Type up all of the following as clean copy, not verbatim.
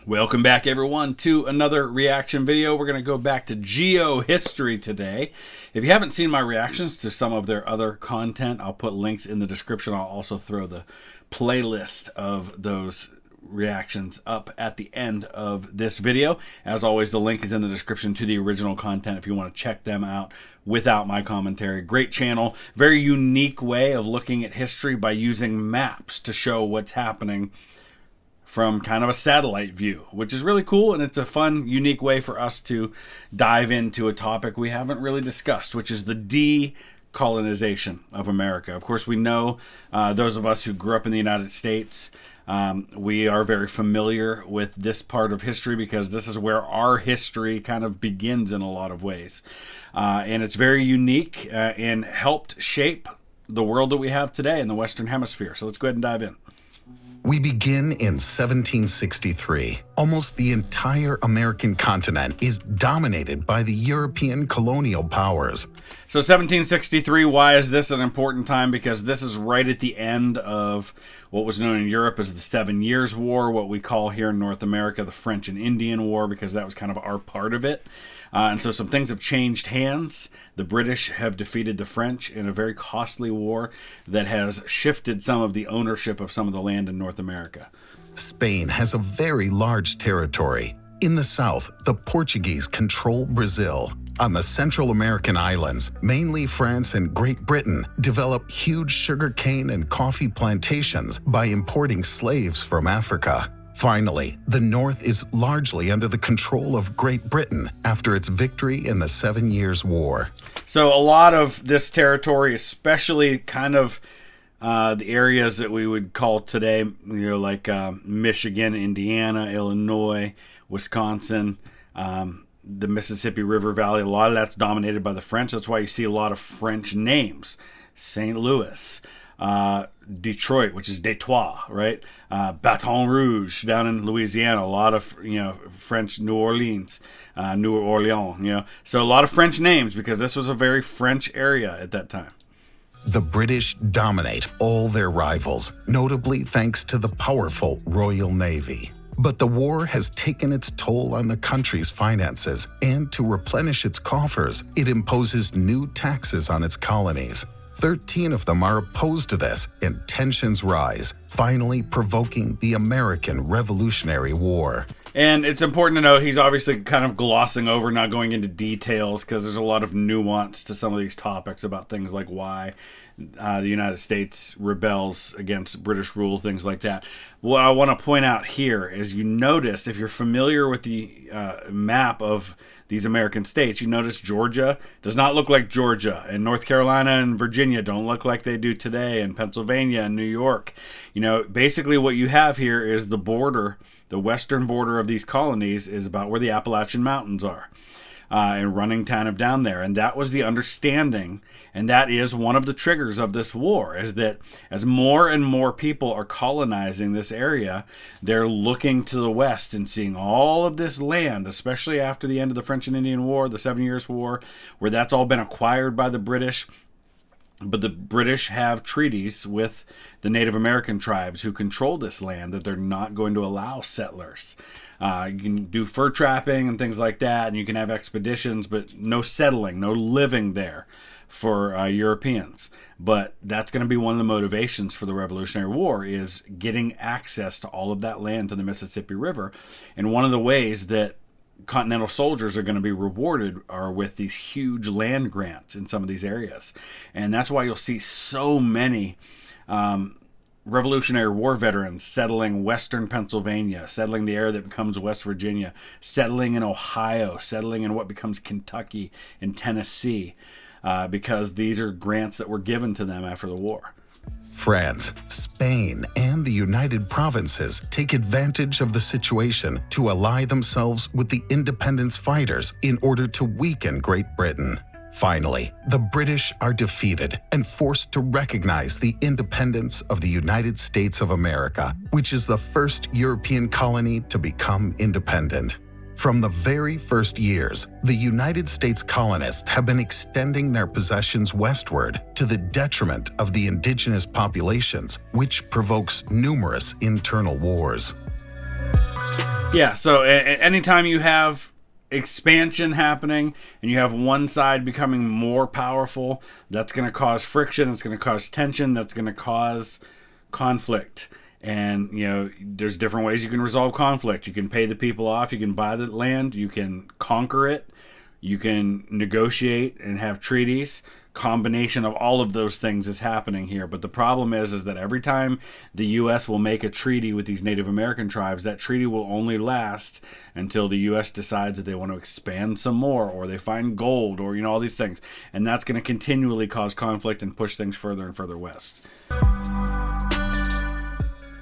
Welcome back, everyone, to another reaction video. We're going to go back to Geo History today. If you haven't seen my reactions to some of their other content, I'll put links in the description. I'll also throw the playlist of those reactions up at the end of this video. As always, the link is in the description to the original content if you want to check them out without my commentary. Great channel, very unique way of looking at history by using maps to show what's happening from kind of a satellite view, which is really cool, and it's a fun, unique way for us to dive into a topic we haven't really discussed, which is the decolonization of America. Of course, we know, those of us who grew up in the United States, we are very familiar with this part of history because this is where our history kind of begins in a lot of ways. And it's very unique and helped shape the world that we have today in the Western Hemisphere. So let's go ahead and dive in. We begin in 1763. Almost the entire American continent is dominated by the European colonial powers. So 1763, why is this an important time? Because this is right at the end of what was known in Europe as the 7 Years' War, what we call here in North America the French and Indian War, because that was kind of our part of it. And so some things have changed hands. The British have defeated the French in a very costly war that has shifted some of the ownership of some of the land in North America. Spain has a very large territory. In the south, the Portuguese control Brazil. On the Central American islands, mainly France and Great Britain, develop huge sugarcane and coffee plantations by importing slaves from Africa. Finally, the North is largely under the control of Great Britain after its victory in the 7 Years' War. So a lot of this territory, especially kind of the areas that we would call today, like Michigan, Indiana, Illinois, Wisconsin, the Mississippi River Valley, a lot of that's dominated by the French. That's why you see a lot of French names. St. Louis, Detroit, which is Detroit, right? Baton Rouge down in Louisiana, a lot of French. New Orleans, New Orleans, so a lot of French names because this was a very French area at that time. The British dominate all their rivals, notably thanks to the powerful Royal Navy. But the war has taken its toll on the country's finances, and to replenish its coffers, it imposes new taxes on its colonies. 13 of them are opposed to this, and tensions rise, finally provoking the American Revolutionary War. And it's important to note he's obviously kind of glossing over, not going into details, because there's a lot of nuance to some of these topics about things like why the United States rebels against British rule, things like that. What I want to point out here is you notice, if you're familiar with the map of these American states, you notice Georgia does not look like Georgia, and North Carolina and Virginia don't look like they do today, and Pennsylvania and New York. Basically what you have here is the border, the western border of these colonies is about where the Appalachian Mountains are, and running kind of down there. And that was the understanding, and that is one of the triggers of this war, is that as more and more people are colonizing this area, they're looking to the west and seeing all of this land, especially after the end of the French and Indian War, the 7 Years' War, where that's all been acquired by the British. But the British have treaties with the Native American tribes who control this land that they're not going to allow settlers. You can do fur trapping and things like that, and you can have expeditions, but no settling, no living there for Europeans. But that's going to be one of the motivations for the Revolutionary War, is getting access to all of that land to the Mississippi River. And one of the ways that Continental soldiers are going to be rewarded are with these huge land grants in some of these areas. And that's why you'll see so many Revolutionary War veterans settling western Pennsylvania, settling the area that becomes West Virginia, settling in Ohio, settling in what becomes Kentucky and Tennessee, because these are grants that were given to them after the war. France, Spain, and the United Provinces take advantage of the situation to ally themselves with the independence fighters in order to weaken Great Britain. Finally, the British are defeated and forced to recognize the independence of the United States of America, which is the first European colony to become independent. From the very first years, the United States colonists have been extending their possessions westward to the detriment of the indigenous populations, which provokes numerous internal wars. Yeah, so anytime you have expansion happening and you have one side becoming more powerful, that's going to cause friction, it's going to cause tension, that's going to cause conflict. And, there's different ways you can resolve conflict. You can pay the people off, you can buy the land, you can conquer it, you can negotiate and have treaties. Combination of all of those things is happening here. But the problem is that every time the U.S. will make a treaty with these Native American tribes, that treaty will only last until the U.S. decides that they want to expand some more, or they find gold, or all these things. And that's going to continually cause conflict and push things further and further west.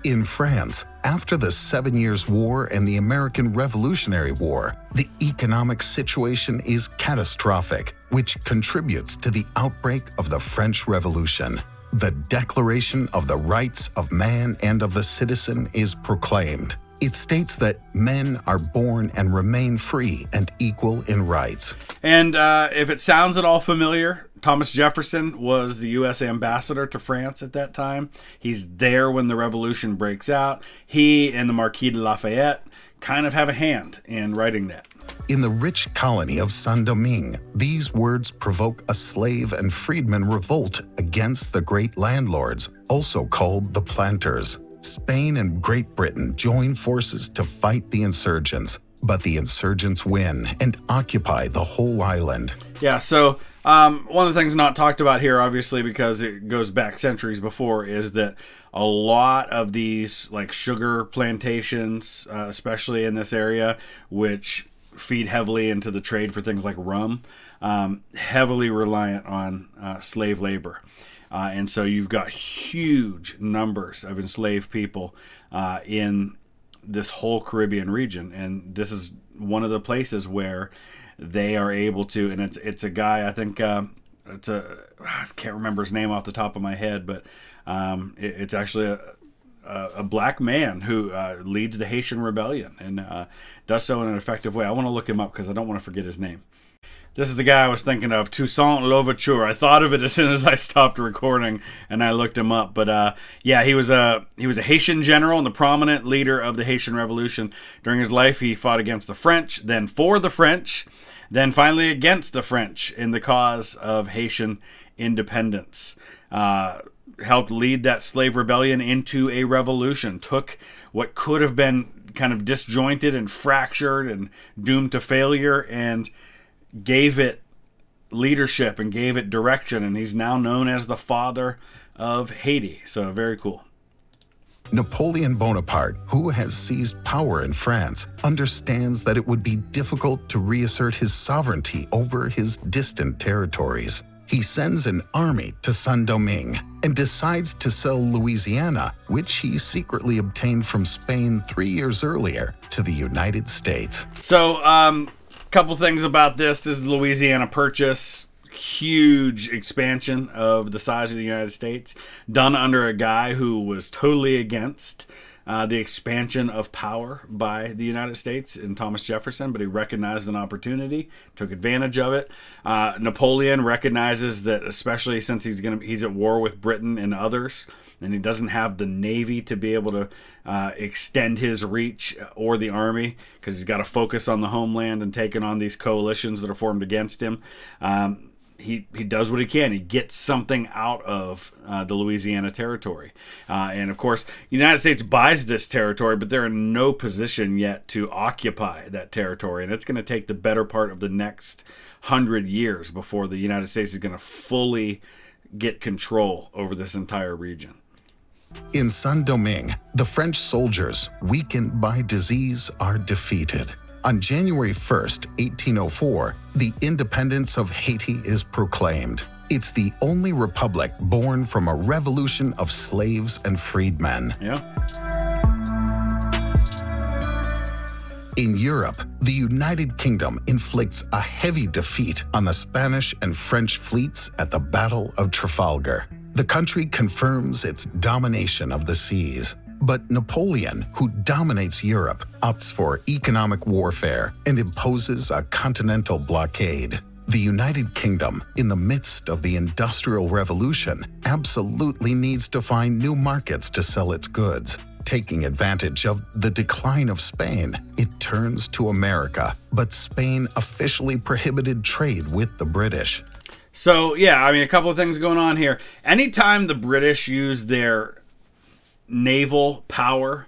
In France, after the 7 Years' War and the American Revolutionary War, the economic situation is catastrophic, which contributes to the outbreak of the French Revolution. The Declaration of the Rights of Man and of the Citizen is proclaimed. It states that men are born and remain free and equal in rights. And if it sounds at all familiar, Thomas Jefferson was the U.S. ambassador to France at that time. He's there when the revolution breaks out. He and the Marquis de Lafayette kind of have a hand in writing that. In the rich colony of Saint-Domingue, these words provoke a slave and freedman revolt against the great landlords, also called the planters. Spain and Great Britain join forces to fight the insurgents, but the insurgents win and occupy the whole island. Yeah, so one of the things not talked about here, obviously, because it goes back centuries before, is that a lot of these sugar plantations, especially in this area, which feed heavily into the trade for things like rum, heavily reliant on slave labor. And so you've got huge numbers of enslaved people in this whole Caribbean region. And this is one of the places where they are able to, and it's a guy, I think, I can't remember his name off the top of my head, but it's actually a black man who leads the Haitian Rebellion and does so in an effective way. I want to look him up because I don't want to forget his name. This is the guy I was thinking of, Toussaint Louverture. I thought of it as soon as I stopped recording, and I looked him up. But yeah, he was a Haitian general and the prominent leader of the Haitian Revolution. During his life, he fought against the French, then for the French, then finally against the French in the cause of Haitian independence. Helped lead that slave rebellion into a revolution. Took what could have been kind of disjointed and fractured and doomed to failure and gave it leadership and gave it direction, and he's now known as the father of Haiti. So very cool. Napoleon Bonaparte, who has seized power in France, understands that it would be difficult to reassert his sovereignty over his distant territories. He sends an army to Saint-Domingue and decides to sell Louisiana, which he secretly obtained from Spain 3 years earlier, to the United States. So, couple things about this. This is the Louisiana Purchase. Huge expansion of the size of the United States, done under a guy who was totally against the expansion of power by the United States in Thomas Jefferson, but he recognized an opportunity, took advantage of it. Napoleon recognizes that, especially since he's at war with Britain and others, and he doesn't have the Navy to be able to extend his reach or the army, because he's got to focus on the homeland and taking on these coalitions that are formed against him. He does what he can. He gets something out of the Louisiana territory. And of course, the United States buys this territory, but they're in no position yet to occupy that territory. And it's going to take the better part of the next 100 years before the United States is going to fully get control over this entire region. In Saint-Domingue, the French soldiers, weakened by disease, are defeated. On January 1st, 1804, the independence of Haiti is proclaimed. It's the only republic born from a revolution of slaves and freedmen. Yeah. In Europe, the United Kingdom inflicts a heavy defeat on the Spanish and French fleets at the Battle of Trafalgar. The country confirms its domination of the seas. But Napoleon, who dominates Europe, opts for economic warfare and imposes a continental blockade. The United Kingdom, in the midst of the Industrial Revolution, absolutely needs to find new markets to sell its goods. Taking advantage of the decline of Spain, it turns to America, but Spain officially prohibited trade with the British. So, yeah, I mean, a couple of things going on here. Anytime the British use their naval power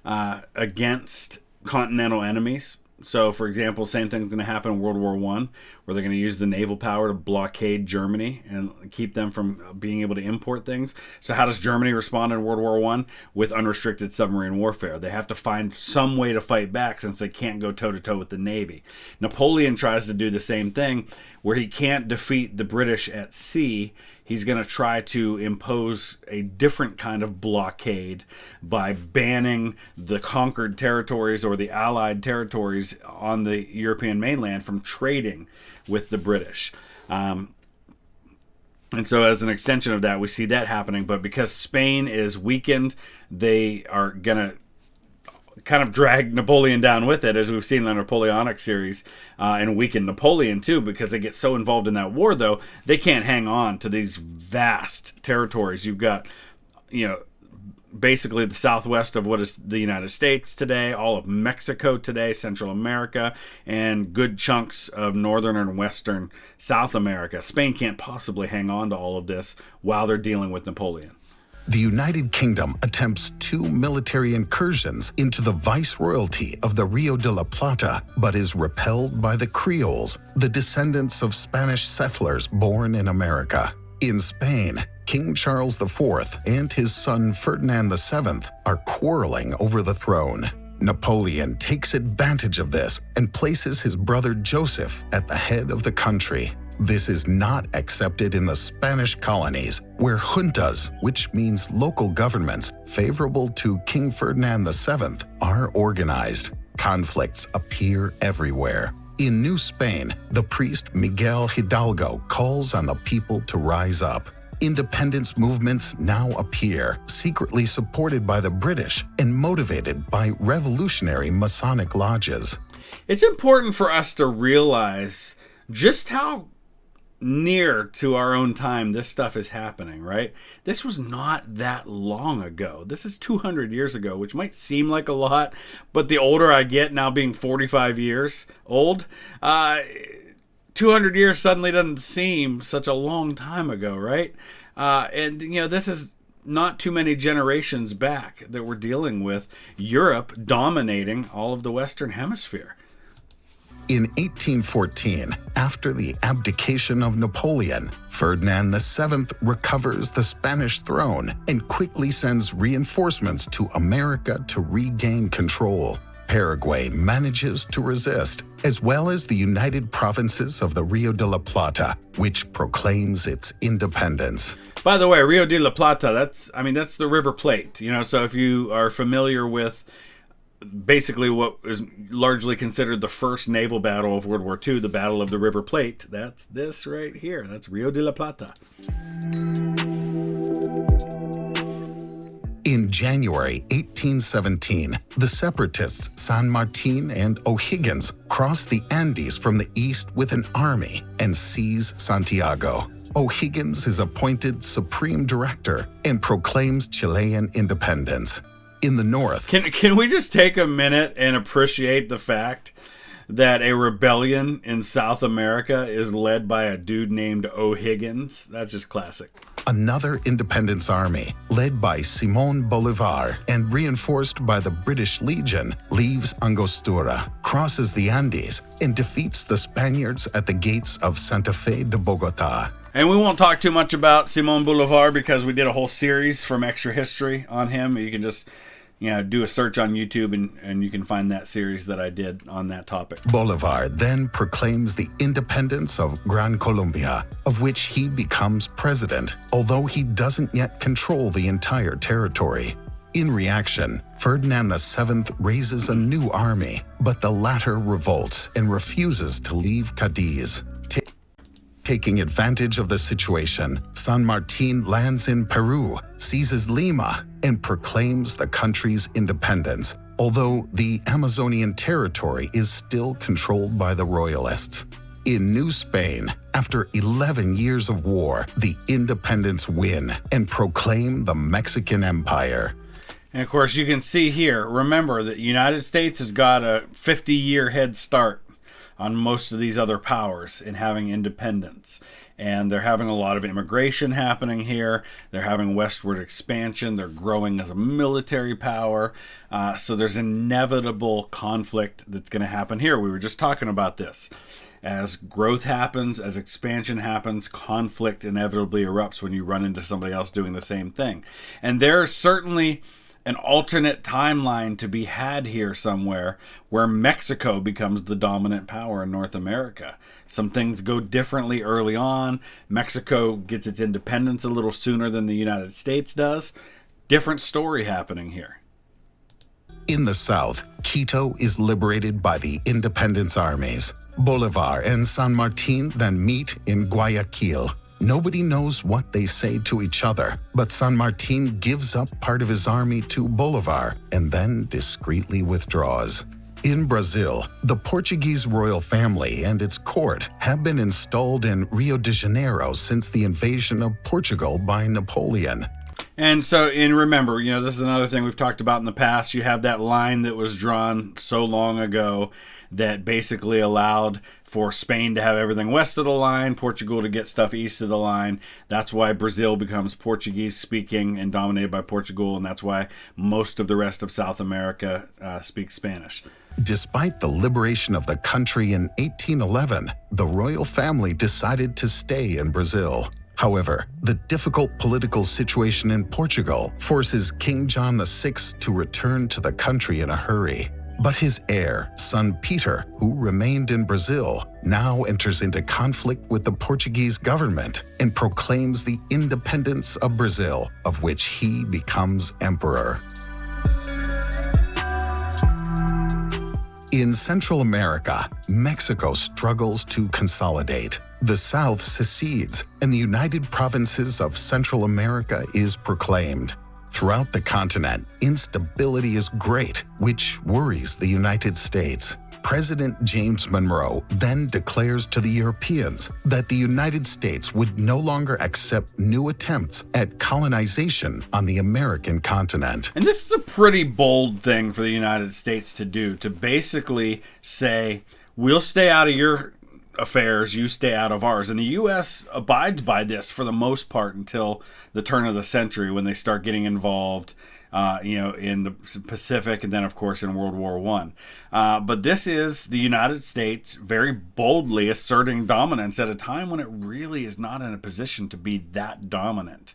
against continental enemies, so, for example, same thing's going to happen in World War I, where they're going to use the naval power to blockade Germany and keep them from being able to import things. So how does Germany respond in World War I? With unrestricted submarine warfare. They have to find some way to fight back since they can't go toe-to-toe with the Navy. Napoleon tries to do the same thing, where he can't defeat the British at sea. He's going to try to impose a different kind of blockade by banning the conquered territories or the Allied territories on the European mainland from trading with the British. And so as an extension of that, we see that happening. But because Spain is weakened, they are going to kind of drag Napoleon down with it, as we've seen in the Napoleonic series, and weaken Napoleon too, because they get so involved in that war, though, they can't hang on to these vast territories. You've got, basically the southwest of what is the United States today, all of Mexico today, Central America, and good chunks of northern and western South America. Spain can't possibly hang on to all of this while they're dealing with Napoleon. The United Kingdom attempts 2 military incursions into the viceroyalty of the Rio de la Plata, but is repelled by the Creoles, the descendants of Spanish settlers born in America. In Spain, King Charles IV and his son Ferdinand VII are quarreling over the throne. Napoleon takes advantage of this and places his brother Joseph at the head of the country. This is not accepted in the Spanish colonies, where juntas, which means local governments favorable to King Ferdinand VII, are organized. Conflicts appear everywhere. In New Spain, the priest Miguel Hidalgo calls on the people to rise up. Independence movements now appear, secretly supported by the British and motivated by revolutionary Masonic lodges. It's important for us to realize just how near to our own time this stuff is happening, right? This was not that long ago. This is 200 years ago, which might seem like a lot, but the older I get, now being 45 years old, 200 years suddenly doesn't seem such a long time ago, right? And this is not too many generations back that we're dealing with Europe dominating all of the Western Hemisphere. In 1814, after the abdication of Napoleon, Ferdinand VII recovers the Spanish throne and quickly sends reinforcements to America to regain control. Paraguay manages to resist, as well as the United Provinces of the Rio de la Plata, which proclaims its independence. By the way, Rio de la Plata, that's the River Plate. So if you are familiar with basically what is largely considered the first naval battle of World War II, the Battle of the River Plate, that's this right here. That's Rio de la Plata. In January 1817, the separatists San Martin and O'Higgins cross the Andes from the east with an army and seize Santiago. O'Higgins is appointed Supreme Director and proclaims Chilean independence. In the north... Can we just take a minute and appreciate the fact that a rebellion in South America is led by a dude named O'Higgins? That's just classic. Another independence army, led by Simón Bolívar and reinforced by the British Legion, leaves Angostura, crosses the Andes, and defeats the Spaniards at the gates of Santa Fe de Bogotá. And we won't talk too much about Simón Bolívar because we did a whole series from Extra History on him. You can just do a search on YouTube and you can find that series that I did on that topic. Bolívar then proclaims the independence of Gran Colombia, of which he becomes president, although he doesn't yet control the entire territory. In reaction, Ferdinand VII raises a new army, but the latter revolts and refuses to leave Cadiz. Taking advantage of the situation, San Martin lands in Peru, seizes Lima, and proclaims the country's independence, although the Amazonian territory is still controlled by the royalists. In New Spain, after 11 years of war, the independents win and proclaim the Mexican Empire. And of course, you can see here, remember that the United States has got a 50-year head start on most of these other powers in having independence. And they're having a lot of immigration happening here. They're having westward expansion. They're growing as a military power. So there's inevitable conflict that's going to happen here. We were just talking about this. As growth happens, as expansion happens, conflict inevitably erupts when you run into somebody else doing the same thing. And there's certainly an alternate timeline to be had here somewhere where Mexico becomes the dominant power in North America. Some things go differently early on. Mexico gets its independence a little sooner than the United States does. Different story happening here. In the south, Quito is liberated by the independence armies. Bolivar and San Martin then meet in Guayaquil. Nobody knows what they say to each other, but San Martin gives up part of his army to Bolivar and then discreetly withdraws. In Brazil, the Portuguese royal family and its court have been installed in Rio de Janeiro since the invasion of Portugal by Napoleon. And so, and remember, this is another thing we've talked about in the past. You have that line that was drawn so long ago that basically allowed for Spain to have everything west of the line, Portugal to get stuff east of the line. That's why Brazil becomes Portuguese speaking and dominated by Portugal, and that's why most of the rest of South America speaks Spanish. Despite the liberation of the country in 1811, the royal family decided to stay in Brazil. However, the difficult political situation in Portugal forces King John VI to return to the country in a hurry. But his heir, son Peter, who remained in Brazil, now enters into conflict with the Portuguese government and proclaims the independence of Brazil, of which he becomes emperor. In Central America, Mexico struggles to consolidate. The South secedes, and the United Provinces of Central America is proclaimed. Throughout the continent, instability is great, which worries the United States. President James Monroe then declares to the Europeans that the United States would no longer accept new attempts at colonization on the American continent. And this is a pretty bold thing for the United States to do, to basically say, we'll stay out of your affairs, you stay out of ours. And the U.S. abides by this for the most part until the turn of the century, when they start getting involved in the Pacific, and then, of course, in World War I. But this is the United States very boldly asserting dominance at a time when it really is not in a position to be that dominant.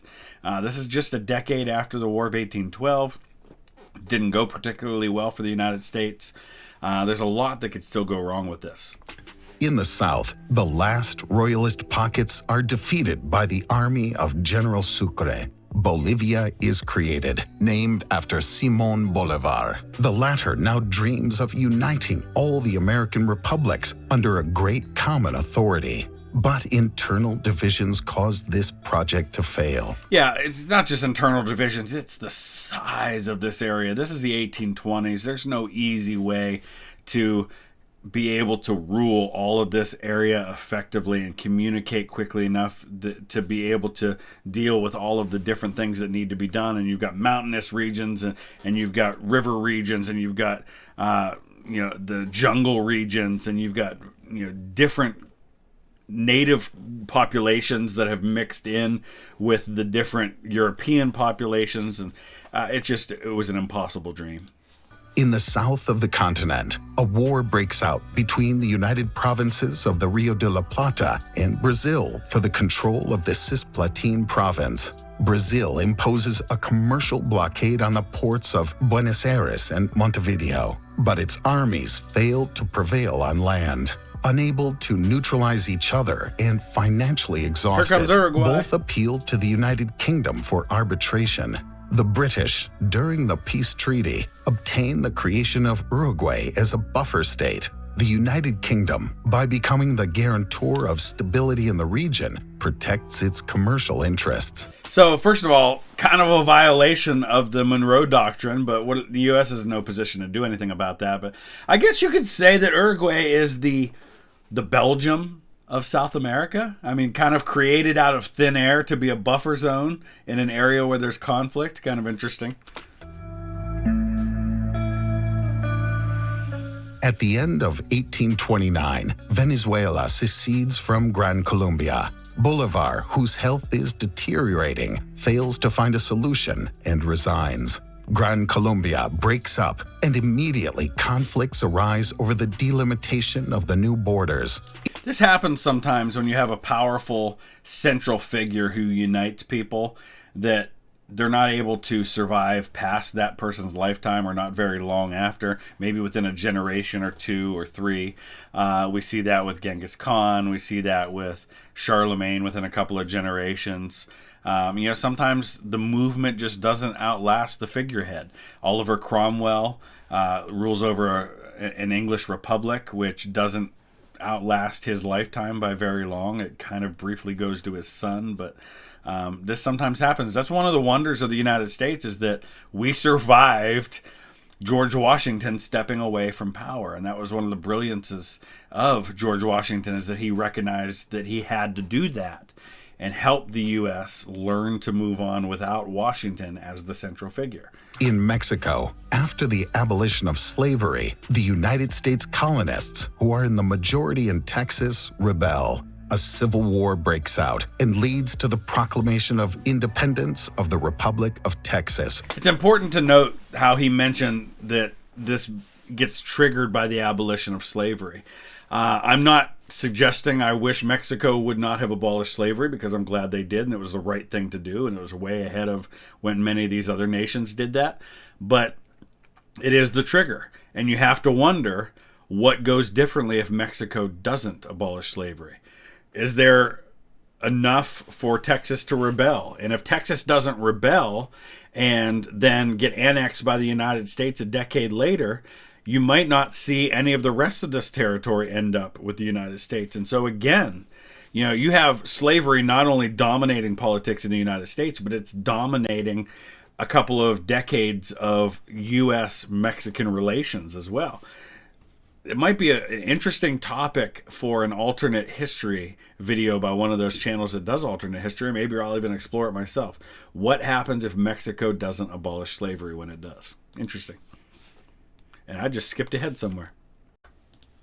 This is just a decade after the War of 1812. Didn't go particularly well for the United States. There's a lot that could still go wrong with this. In the South, the last royalist pockets are defeated by the army of General Sucre. Bolivia is created, named after Simón Bolívar. The latter now dreams of uniting all the American republics under a great common authority. But internal divisions caused this project to fail. Yeah, it's not just internal divisions, it's the size of this area. This is the 1820s. There's no easy way to be able to rule all of this area effectively and communicate quickly enough to be able to deal with all of the different things that need to be done. And you've got mountainous regions, and you've got river regions, and you've got the jungle regions, and you've got different native populations that have mixed in with the different European populations, and it was an impossible dream. In the south of the continent, a war breaks out between the United Provinces of the Rio de la Plata and Brazil for the control of the Cisplatin province. Brazil imposes a commercial blockade on the ports of Buenos Aires and Montevideo, but its armies fail to prevail on land. Unable to neutralize each other and financially exhausted, both appealed to the United Kingdom for arbitration. The British, during the peace treaty, obtained the creation of Uruguay as a buffer state. The United Kingdom, by becoming the guarantor of stability in the region, protects its commercial interests. So, first of all, kind of a violation of the Monroe Doctrine, but the U.S. is in no position to do anything about that. But I guess you could say that Uruguay is the Belgium of South America. I mean, kind of created out of thin air to be a buffer zone in an area where there's conflict. Kind of interesting. At the end of 1829, Venezuela secedes from Gran Colombia. Bolivar, whose health is deteriorating, fails to find a solution and resigns. Gran Colombia breaks up, and immediately conflicts arise over the delimitation of the new borders. This happens sometimes when you have a powerful central figure who unites people, that they're not able to survive past that person's lifetime, or not very long after, maybe within a generation or two or three. We see that with Genghis Khan. We see that with Charlemagne within a couple of generations. Sometimes the movement just doesn't outlast the figurehead. Oliver Cromwell rules over an English republic, which doesn't outlast his lifetime by very long. It kind of briefly goes to his son, but this sometimes happens. That's one of the wonders of the United States, is that we survived George Washington stepping away from power. And that was one of the brilliances of George Washington, is that he recognized that he had to do that and help the U.S. learn to move on without Washington as the central figure. In Mexico, after the abolition of slavery, the United States colonists, who are in the majority in Texas, rebel. A civil war breaks out and leads to the proclamation of independence of the Republic of Texas. It's important to note how he mentioned that this gets triggered by the abolition of slavery. I'm not suggesting I wish Mexico would not have abolished slavery, because I'm glad they did, and it was the right thing to do, and it was way ahead of when many of these other nations did that. But it is the trigger, and you have to wonder what goes differently if Mexico doesn't abolish slavery. Is there enough for Texas to rebel? And if Texas doesn't rebel and then get annexed by the United States a decade later, you might not see any of the rest of this territory end up with the United States. And so again, you have slavery not only dominating politics in the United States, but it's dominating a couple of decades of U.S.-Mexican relations as well. It might be an interesting topic for an alternate history video by one of those channels that does alternate history. Maybe I'll even explore it myself. What happens if Mexico doesn't abolish slavery when it does? Interesting. And I just skipped ahead somewhere.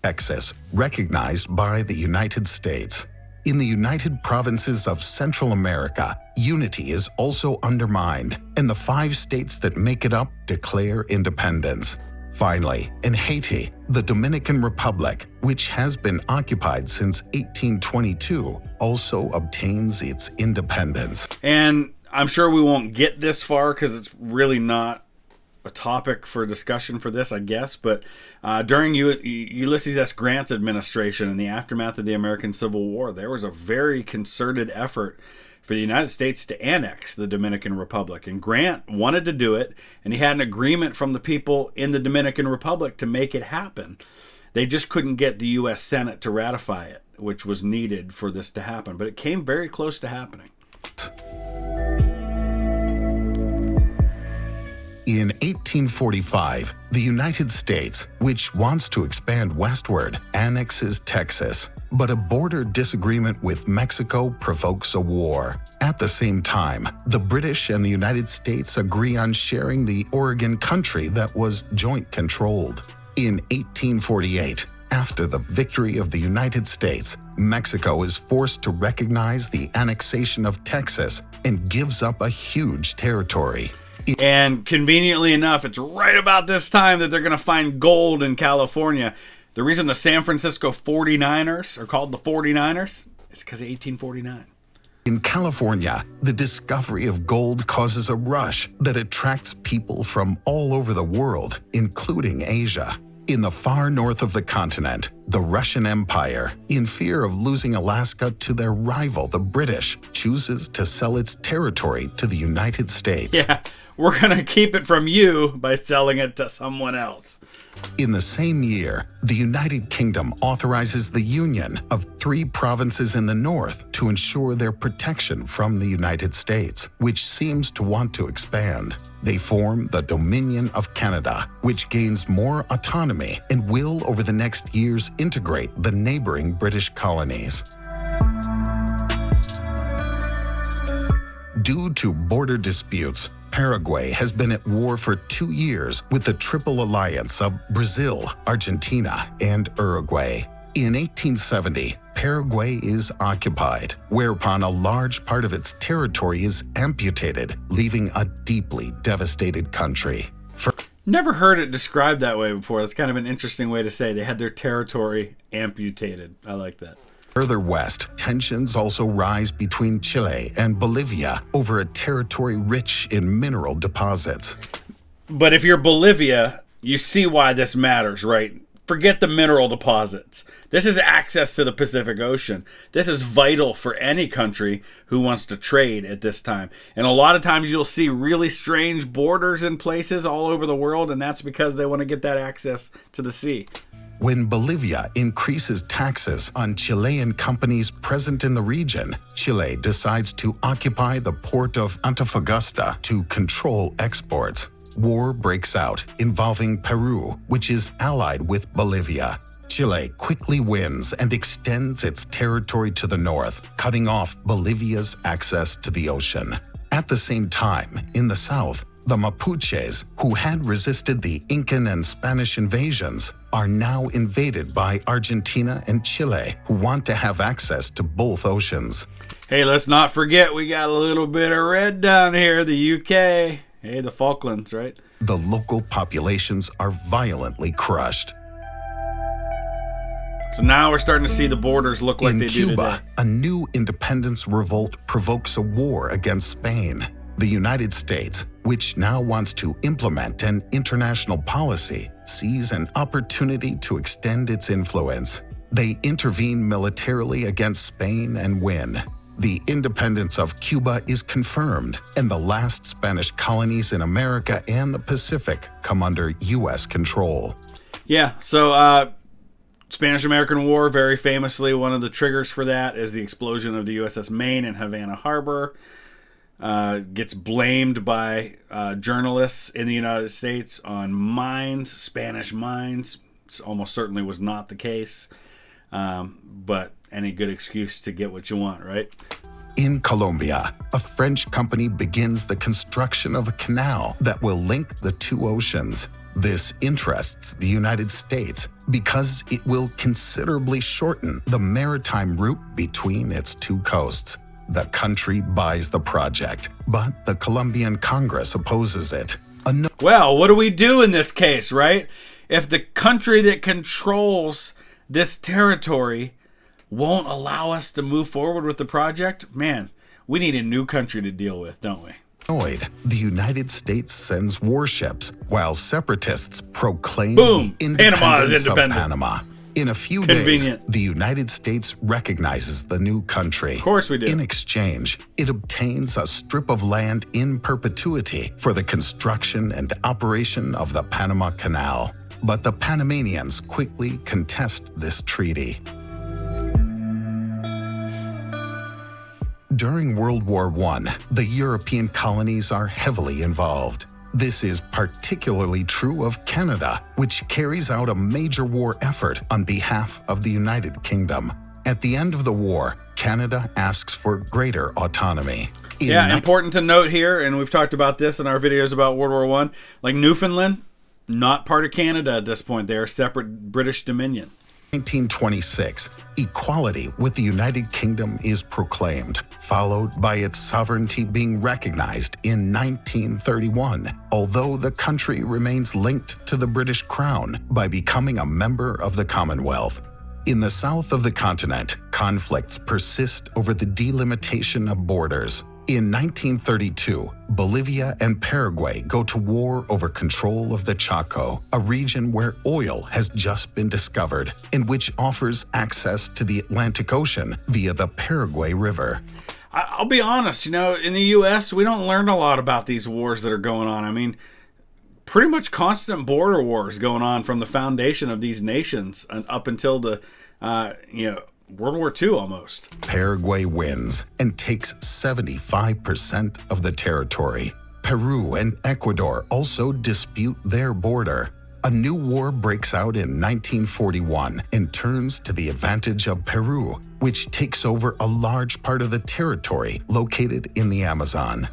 Texas, recognized by the United States. In the United Provinces of Central America, unity is also undermined, and the 5 states that make it up declare independence. Finally, in Haiti, the Dominican Republic, which has been occupied since 1822, also obtains its independence. And I'm sure we won't get this far because it's really not a topic for discussion for this, I guess. But during Ulysses S. Grant's administration, in the aftermath of the American Civil War, there was a very concerted effort for the United States to annex the Dominican Republic. And Grant wanted to do it, and he had an agreement from the people in the Dominican Republic to make it happen. They just couldn't get the U.S. Senate to ratify it, which was needed for this to happen. But it came very close to happening. In 1845, the United States, which wants to expand westward, annexes Texas. But a border disagreement with Mexico provokes a war. At the same time, the British and the United States agree on sharing the Oregon country that was joint-controlled. In 1848, after the victory of the United States, Mexico is forced to recognize the annexation of Texas and gives up a huge territory. And conveniently enough, it's right about this time that they're going to find gold in California. The reason the San Francisco 49ers are called the 49ers is because of 1849. In California, the discovery of gold causes a rush that attracts people from all over the world, including Asia. In the far north of the continent, the Russian Empire, in fear of losing Alaska to their rival, the British, chooses to sell its territory to the United States. Yeah, we're going to keep it from you by selling it to someone else. In the same year, the United Kingdom authorizes the union of 3 provinces in the north to ensure their protection from the United States, which seems to want to expand. They form the Dominion of Canada, which gains more autonomy and will, over the next years, integrate the neighboring British colonies. Due to border disputes, Paraguay has been at war for 2 years with the Triple Alliance of Brazil, Argentina, and Uruguay. In 1870, Paraguay is occupied, whereupon a large part of its territory is amputated, leaving a deeply devastated country. Never heard it described that way before. That's kind of an interesting way to say they had their territory amputated. I like that. Further west, tensions also rise between Chile and Bolivia over a territory rich in mineral deposits. But if you're Bolivia, you see why this matters, right? Forget the mineral deposits. This is access to the Pacific Ocean. This is vital for any country who wants to trade at this time. And a lot of times you'll see really strange borders in places all over the world, and that's because they want to get that access to the sea. When Bolivia increases taxes on Chilean companies present in the region, Chile decides to occupy the port of Antofagasta to control exports. War breaks out involving Peru, which is allied with Bolivia. Chile quickly wins and extends its territory to the north, cutting off Bolivia's access to the ocean. At the same time, in the south, the Mapuches, who had resisted the Incan and Spanish invasions, are now invaded by Argentina and Chile, who want to have access to both oceans. Hey, let's not forget we got a little bit of red down here, the UK. Hey, the Falklands, right? The local populations are violently crushed. So now we're starting to see the borders look like they do today. In Cuba, a new independence revolt provokes a war against Spain. The United States, which now wants to implement an international policy, sees an opportunity to extend its influence. They intervene militarily against Spain and win. The independence of Cuba is confirmed, and the last Spanish colonies in America and the Pacific come under U.S. control. Yeah, so Spanish-American War, very famously, one of the triggers for that is the explosion of the USS Maine in Havana Harbor. Gets blamed by journalists in the United States on mines, Spanish mines. This almost certainly was not the case, but any good excuse to get what you want, right? In Colombia, a French company begins the construction of a canal that will link the two oceans. This interests the United States because it will considerably shorten the maritime route between its two coasts. The country buys the project, but the Colombian Congress opposes it. Well, what do we do in this case, right? If the country that controls this territory won't allow us to move forward with the project, man, we need a new country to deal with, don't we? The United States sends warships while separatists proclaim Boom! the Panama is independence of independent. Panama. In a few Convenient. days, the United States recognizes the new country. Of course we do. In exchange, it obtains a strip of land in perpetuity for the construction and operation of the Panama Canal. But the Panamanians quickly contest this treaty. During World War I, the European colonies are heavily involved. This is particularly true of Canada, which carries out a major war effort on behalf of the United Kingdom. At the end of the war, Canada asks for greater autonomy. Important to note here, and we've talked about this in our videos about World War I, like Newfoundland, not part of Canada at this point. They are separate British Dominion. 1926, equality with the United Kingdom is proclaimed, followed by its sovereignty being recognized in 1931, although the country remains linked to the British Crown by becoming a member of the Commonwealth. In the south of the continent, conflicts persist over the delimitation of borders. In 1932, Bolivia and Paraguay go to war over control of the Chaco, a region where oil has just been discovered and which offers access to the Atlantic Ocean via the Paraguay River. I'll be honest, in the U.S., we don't learn a lot about these wars that are going on. I mean, pretty much constant border wars going on from the foundation of these nations and up until the, World War II almost. Paraguay wins and takes 75% of the territory. Peru and Ecuador also dispute their border. A new war breaks out in 1941 and turns to the advantage of Peru, which takes over a large part of the territory located in the Amazon.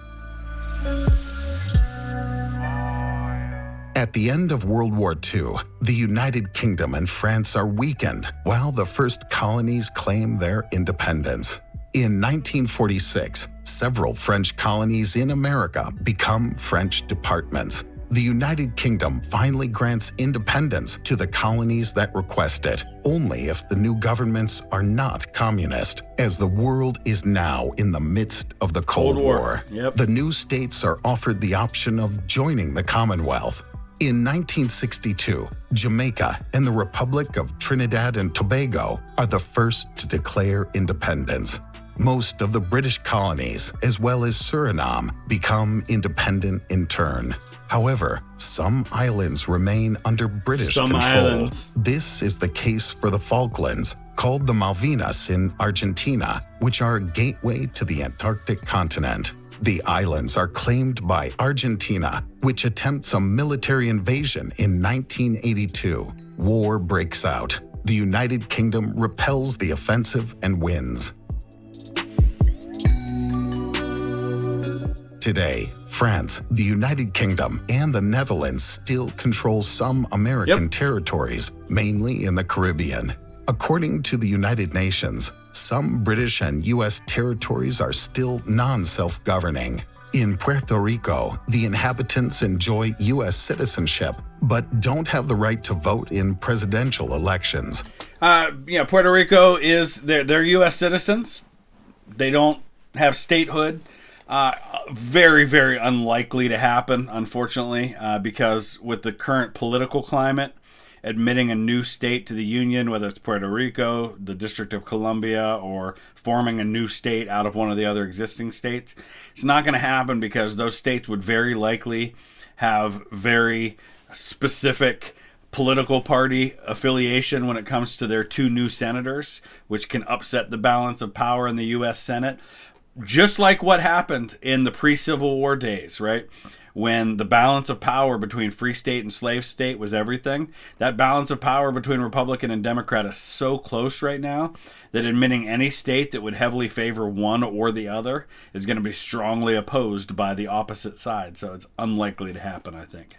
At the end of World War II, the United Kingdom and France are weakened while the first colonies claim their independence. In 1946, several French colonies in America become French departments. The United Kingdom finally grants independence to the colonies that request it, only if the new governments are not communist, as the world is now in the midst of the Cold War. Yep. The new states are offered the option of joining the Commonwealth. In 1962, Jamaica and the Republic of Trinidad and Tobago are the first to declare independence. Most of the British colonies, as well as Suriname, become independent in turn. However, some islands remain under British control. This is the case for the Falklands, called the Malvinas in Argentina, which are a gateway to the Antarctic continent. The islands are claimed by Argentina, which attempts a military invasion in 1982. War breaks out. The United Kingdom repels the offensive and wins. Today, France, the United Kingdom, and the Netherlands still control some American territories, mainly in the Caribbean. According to the United Nations, some British and U.S. territories are still non-self-governing. In Puerto Rico, the inhabitants enjoy U.S. citizenship, but don't have the right to vote in presidential elections. Puerto Rico they're U.S. citizens. They don't have statehood. Very, very unlikely to happen, unfortunately, because with the current political climate, admitting a new state to the Union, whether it's Puerto Rico, the District of Columbia, or forming a new state out of one of the other existing states, it's not going to happen because those states would very likely have very specific political party affiliation when it comes to their two new senators, which can upset the balance of power in the U.S. Senate. Just like what happened in the pre-Civil War days, right? When the balance of power between free state and slave state was everything. That balance of power between Republican and Democrat is so close right now that admitting any state that would heavily favor one or the other is going to be strongly opposed by the opposite side. So it's unlikely to happen, I think.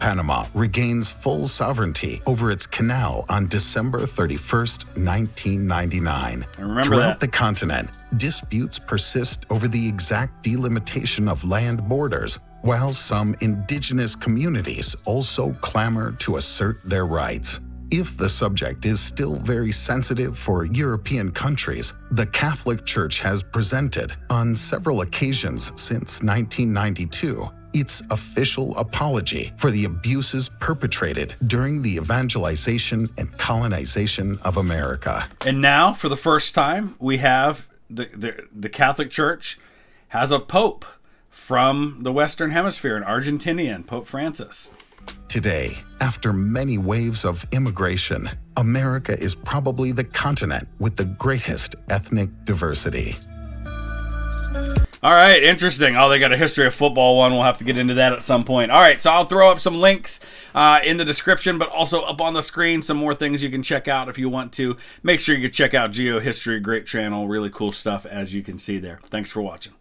Panama regains full sovereignty over its canal on December 31st, 1999. I remember Throughout that. the continent, disputes persist over the exact delimitation of land borders, while some indigenous communities also clamor to assert their rights. If the subject is still very sensitive for European countries, the Catholic Church has presented, on several occasions since 1992, its official apology for the abuses perpetrated during the evangelization and colonization of America. And now, for the first time, we have the Catholic Church has a pope from the Western Hemisphere, an Argentinian, Pope Francis. Today, after many waves of immigration, America is probably the continent with the greatest ethnic diversity. All right, interesting. Oh, they got a history of football one. We'll have to get into that at some point. All right, so I'll throw up some links in the description, but also up on the screen, some more things you can check out if you want to. Make sure you check out Geo History, great channel, really cool stuff as you can see there. Thanks for watching.